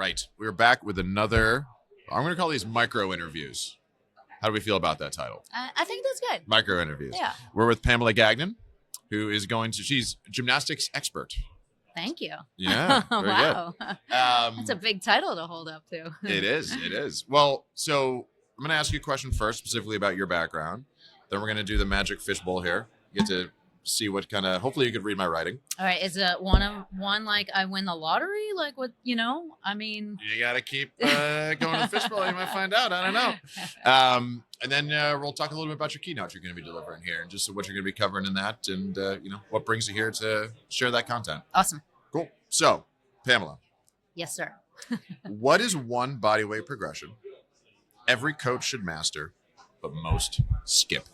right. We're back with another, I'm going to call these micro interviews. How do we feel about that title? I think that's good. Micro interviews. Yeah. We're with Pamela Gagnon, who is she's gymnastics expert. Thank you. Yeah. Very wow. good. That's a big title to hold up to. It is. Well, so I'm going to ask you a question first, specifically about your background. Then we're going to do the magic fishbowl here. You get to see what kind of, hopefully you could read my writing. All right. Is it one like I win the lottery? Like what, I mean. You got to keep going to the fishbowl. You might find out. I don't know. And then we'll talk a little bit about your keynote you're going to be delivering here and just what you're going to be covering in that and, what brings you here to share that content. Awesome. Cool. So, Pamela. Yes, sir. What is one bodyweight progression every coach should master, but most skip?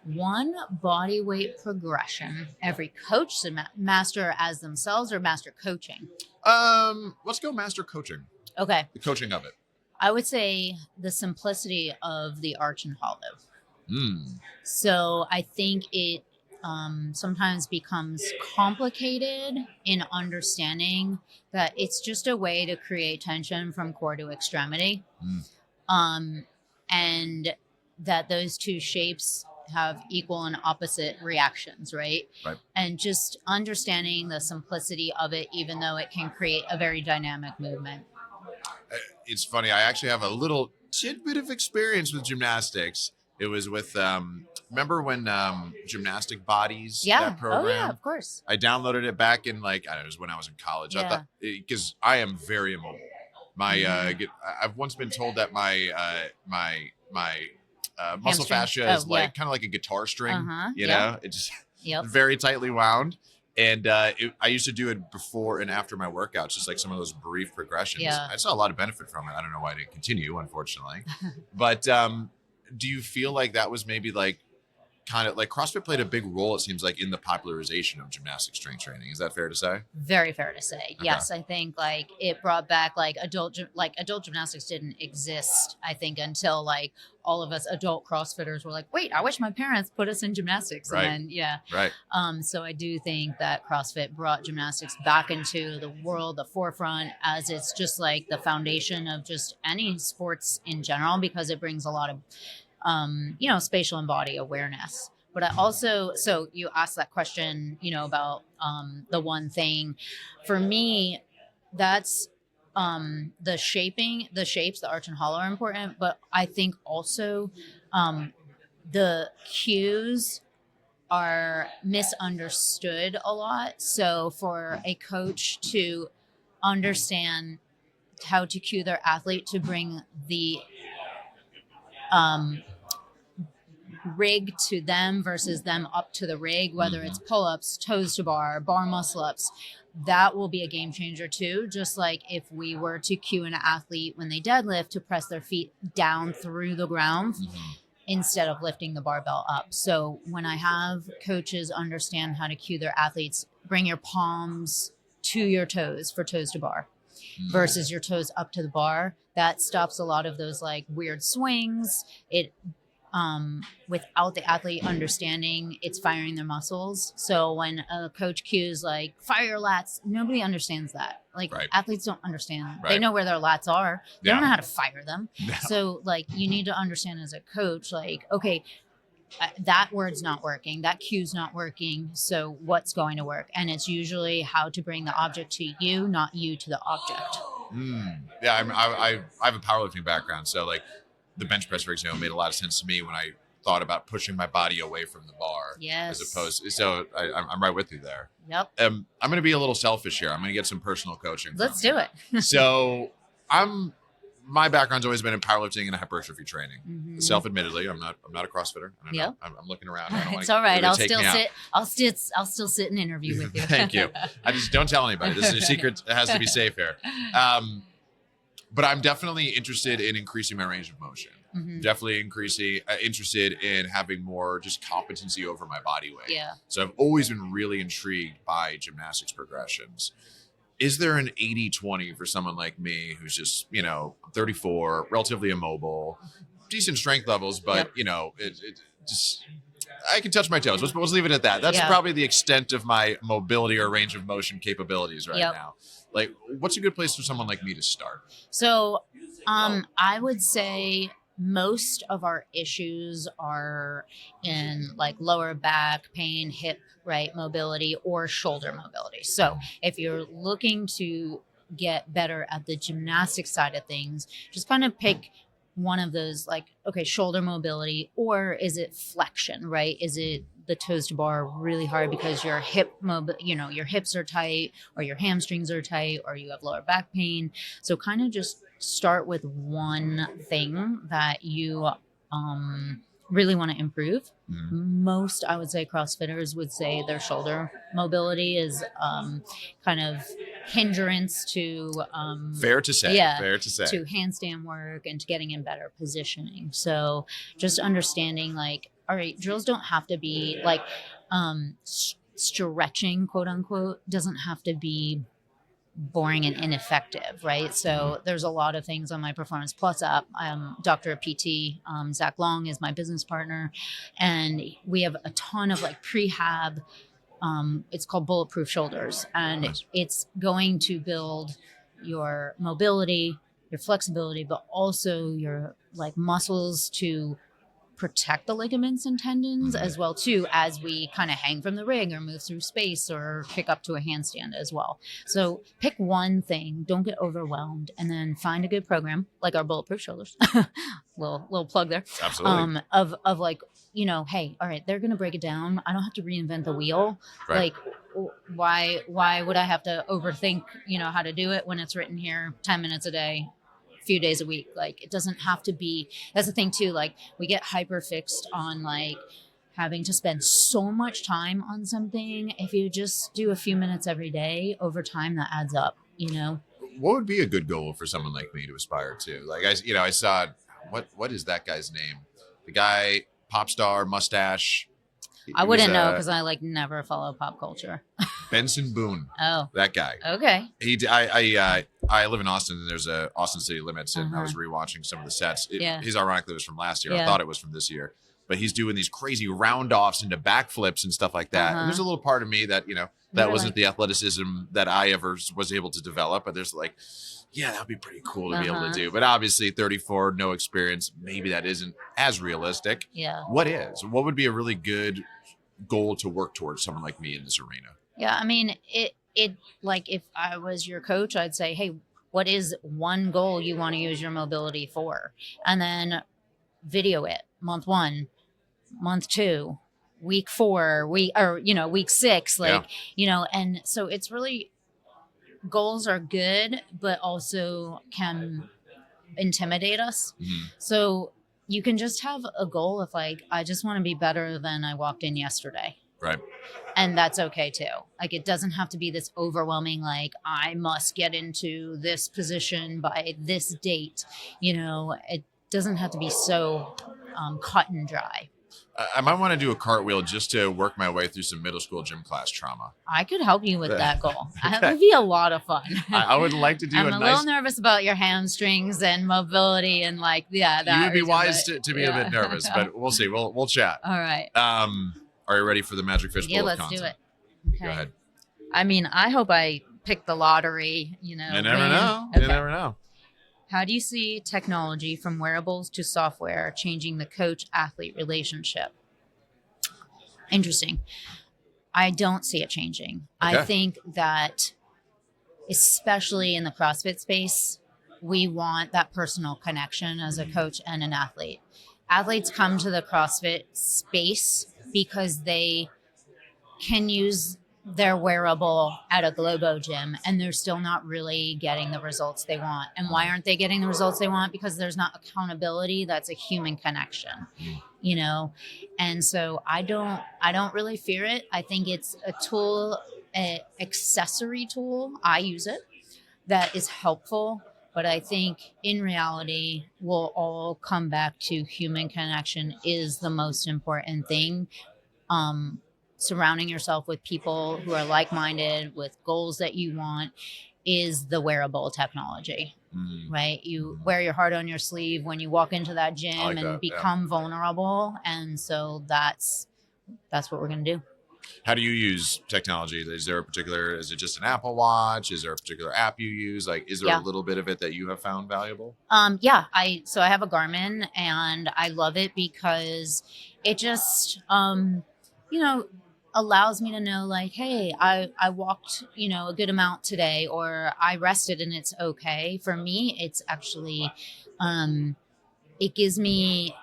One body weight progression every coach should master as themselves or master coaching? Let's go master coaching. Okay. The coaching of it. I would say the simplicity of the arch and hollow. So I think it sometimes becomes complicated in understanding that it's just a way to create tension from core to extremity. And that those two shapes have equal and opposite reactions, right? And just understanding the simplicity of it, even though it can create a very dynamic movement. It's funny. I actually have a little tidbit of experience with gymnastics. It was with, remember when Gymnastic Bodies, that program? Oh, yeah, of course. I downloaded it back in it was when I was in college. Yeah. I thought, because I am very immobile. I've once been told that my muscle fascia is kind of like a guitar string, you know, it just very tightly wound. And I used to do it before and after my workouts, just like some of those brief progressions. Yeah. I saw a lot of benefit from it. I don't know why I didn't continue, unfortunately. But do you feel like that was maybe kind of like CrossFit played a big role, it seems like, in the popularization of gymnastic strength training? Is that fair to say? Very fair to say. Okay. Yes, I think it brought back adult gymnastics didn't exist, I think, until all of us adult CrossFitters were like, wait, I wish my parents put us in gymnastics. Right. And then, Right. So I do think that CrossFit brought gymnastics back into the world, the forefront, as it's just the foundation of just any sports in general, because it brings a lot of spatial and body awareness. But I also, so you asked that question, about the one thing. For me, that's the shapes, the arch and hollow are important. But I think also the cues are misunderstood a lot. So for a coach to understand how to cue their athlete to bring the rig to them versus them up to the rig, whether it's pull-ups, toes to bar muscle-ups, that will be a game changer too. Just like if we were to cue an athlete when they deadlift to press their feet down through the ground instead of lifting the barbell up. So when I have coaches understand how to cue their athletes, bring your palms to your toes for toes to bar versus your toes up to the bar, that stops a lot of those weird swings. It without the athlete understanding it's firing their muscles. So when a coach cues fire your lats, nobody understands that. Athletes don't understand. They know where their lats are. They don't know how to fire them. So you need to understand as a coach, okay, that word's not working, that cue's not working, so what's going to work? And it's usually how to bring the object to you, not you to the object. Yeah, I have a powerlifting background, so the bench press, for example, made a lot of sense to me when I thought about pushing my body away from the bar. Yes. As opposed, so I'm right with you there. Yep. I'm going to be a little selfish here. I'm going to get some personal coaching. Let's do it. So my background's always been in powerlifting and hypertrophy training. Self-admittedly, I'm not a CrossFitter. I don't know. I'm looking around. It's all right. I'll still sit. I'll still sit and interview with you. Thank you. I just don't tell anybody. This is a secret. It has to be safe here. But I'm definitely interested in increasing my range of motion. Definitely interested in having more just competency over my body weight. Yeah. So I've always been really intrigued by gymnastics progressions. Is there an 80-20 for someone like me who's just, 34, relatively immobile, decent strength levels, but, it just I can touch my toes. Let's leave it at that. That's Yeah. probably the extent of my mobility or range of motion capabilities right Yep. now. Like, what's a good place for someone like me to start? So, I would say most of our issues are in like lower back pain, hip, right, mobility, or shoulder mobility. So, if you're looking to get better at the gymnastic side of things, just kind of pick one of those, like, okay, shoulder mobility, or is it flexion, right? Is it the toes to bar really hard because your your hips are tight, or your hamstrings are tight, or you have lower back pain? So kind of just start with one thing that you really want to improve. Most, I would say, CrossFitters would say their shoulder mobility is kind of hindrance to Fair to say. yeah, Fair to say. to handstand work and to getting in better positioning. So just understanding, like, all right, drills don't have to be like stretching, quote unquote, doesn't have to be boring and ineffective, right? So there's a lot of things on my Performance Plus app. Doctor of PT, Zach Long is my business partner, and we have a ton of like prehab. It's called Bulletproof Shoulders, and Nice. it's going to build your mobility, your flexibility, but also your like muscles to protect the ligaments and tendons as well too, as we kind of hang from the rig or move through space or pick up to a handstand as well. So pick one thing, don't get overwhelmed, and then find a good program like our Bulletproof Shoulders. little plug there. Absolutely. Of like, hey, all right, they're gonna break it down. I don't have to reinvent the wheel. Right. Like, why would I have to overthink how to do it when it's written here 10 minutes a day, few days a week? Like, it doesn't have to be. That's the thing too, like, we get hyper fixed on like having to spend so much time on something. If you just do a few minutes every day, over time that adds up. What would be a good goal for someone like me to aspire to? Like, I saw, what is that guy's name? The guy, pop star, mustache. I wouldn't know because I like never follow pop culture. Benson Boone. Oh, That guy. okay. I live in Austin, and there's a Austin City Limits, and I was rewatching some of the sets. Yeah. His ironically was from last year. I Yeah. thought it was from this year, but he's doing these crazy round offs into backflips and stuff like that. And there's a little part of me that that Really? wasn't the athleticism that I ever was able to develop. But there's like, yeah, that'd be pretty cool to be able to do. But obviously, 34, no experience, maybe that isn't as realistic. Yeah. What would be a really good goal to work towards someone like me in this arena? Yeah, I mean, it like, if I was your coach, I'd say, hey, what is one goal you want to use your mobility for? And then video it. Month 1, month 2, week 4, week 6, like, and so it's really, goals are good, but also can intimidate us. So you can just have a goal of like, I just want to be better than I walked in yesterday. Right. And that's okay too. Like, it doesn't have to be this overwhelming, like, I must get into this position by this date. It doesn't have to be so cut and dry. I might want to do a cartwheel just to work my way through some middle school gym class trauma. I could help you with that goal. That would be a lot of fun. I would like to do I'm a a nice. little nervous about your hamstrings and mobility and like, that. You would be region, wise but, to be a bit nervous, but we'll see. We'll chat. All right. Are you ready for the Magic Fish Bowl Yeah, of let's content? do it. Okay. Go ahead. I mean, I hope I pick the lottery, You never know. Okay. You never know. How do you see technology from wearables to software changing the coach-athlete relationship? Interesting. I don't see it changing. Okay. I think that, especially in the CrossFit space, we want that personal connection as a coach and an athlete. Athletes come to the CrossFit space because they can use their wearable at a Globo gym and they're still not really getting the results they want. And why aren't they getting the results they want? Because there's not accountability. That's a human connection, And so I don't really fear it. I think it's a tool, an accessory tool. I use it that is helpful. But I think in reality, we'll all come back to human connection is the most important thing. Surrounding yourself with people who are like-minded with goals that you want is the wearable technology, right? You wear your heart on your sleeve when you walk into that gym like and that, become vulnerable. And so that's that's what we're going to do. How do you use technology? Is it just an Apple Watch? Is there a particular app you use? Like, is there a little bit of it that you have found valuable? Yeah, I have a Garmin, and I love it because it just, allows me to know, like, hey, I walked, a good amount today, or I rested and it's okay. For me, it's actually, it gives me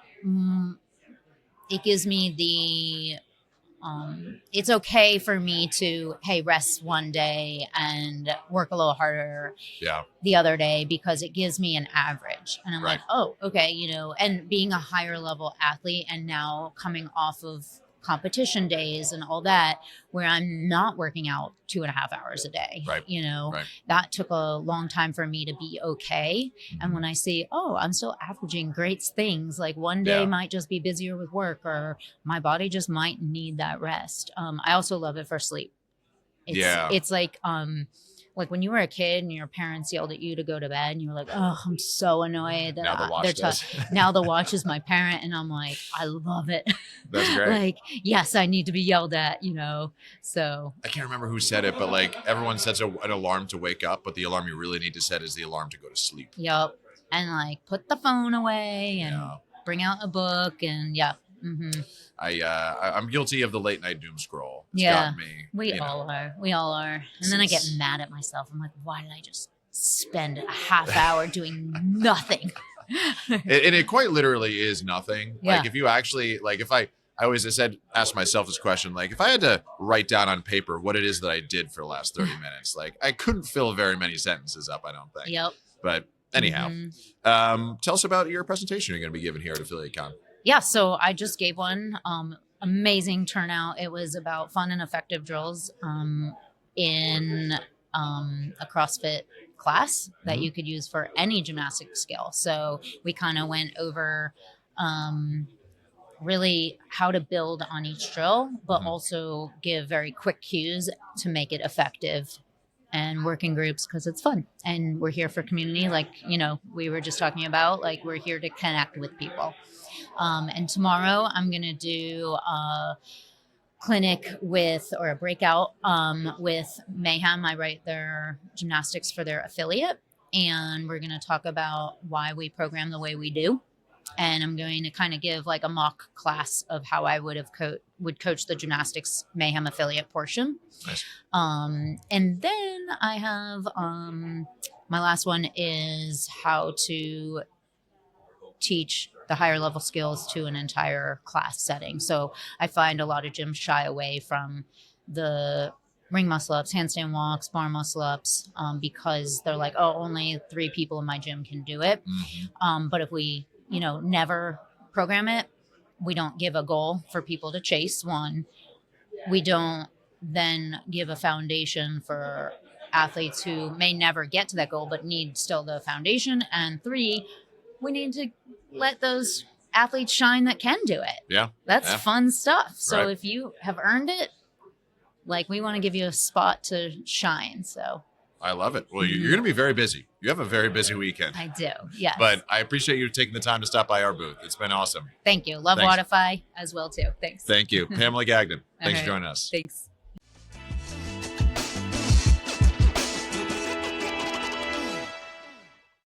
the it's okay for me to, hey, rest one day and work a little harder the other day, because it gives me an average. And I'm like, oh, okay, and being a higher level athlete and now coming off of competition days and all that, where I'm not working out 2.5 hours a day, that took a long time for me to be okay. And when I see, oh, I'm still averaging great things, like one day might just be busier with work, or my body just might need that rest. I also love it for sleep. It's like when you were a kid and your parents yelled at you to go to bed, and you were like, oh, I'm so annoyed that now the watch does. Now the watch is my parent, and I'm like, I love it. That's great. Like, yes, I need to be yelled at, so. I can't remember who said it, but like everyone sets an alarm to wake up, but the alarm you really need to set is the alarm to go to sleep. Yep. And like put the phone away and bring out a book, and I'm guilty of the late night doom scroll. It's gotten me. We all are. And then I get mad at myself. I'm like, why did I just spend a half hour doing nothing? And it quite literally is nothing. Like if you actually, like if I always ask myself this question, like if I had to write down on paper what it is that I did for the last 30 minutes, like I couldn't fill very many sentences up, I don't think. Yep. But anyhow, tell us about your presentation you're going to be giving here at Affiliate Con. Yeah, so I just gave one. Amazing turnout. It was about fun and effective drills in a CrossFit class that you could use for any gymnastic skill. So we kind of went over really how to build on each drill, but also give very quick cues to make it effective, and work in groups because it's fun. And we're here for community, like, we were just talking about, like, we're here to connect with people. And tomorrow I'm going to do a clinic or a breakout with Mayhem. I write their gymnastics for their affiliate, and we're going to talk about why we program the way we do. And I'm going to kind of give like a mock class of how I would coach the gymnastics Mayhem affiliate portion. Nice. And then I have my last one is how to teach the higher level skills to an entire class setting. So I find a lot of gyms shy away from the ring muscle ups, handstand walks, bar muscle ups, because they're like, oh, only 3 people in my gym can do it. But if we, never program it, we don't give a goal for people to chase. One, we don't then give a foundation for athletes who may never get to that goal, but need still the foundation. And 3, we need to let those athletes shine that can do it. Yeah. That's fun stuff. So if you have earned it, like, we want to give you a spot to shine. So I love it. Well, you're going to be very busy. You have a very busy weekend. I do. Yes. But I appreciate you taking the time to stop by our booth. It's been awesome. Thank you. Love Watify as well too. Thanks. Thank you. Pamela Gagnon. Thanks for joining us. Thanks.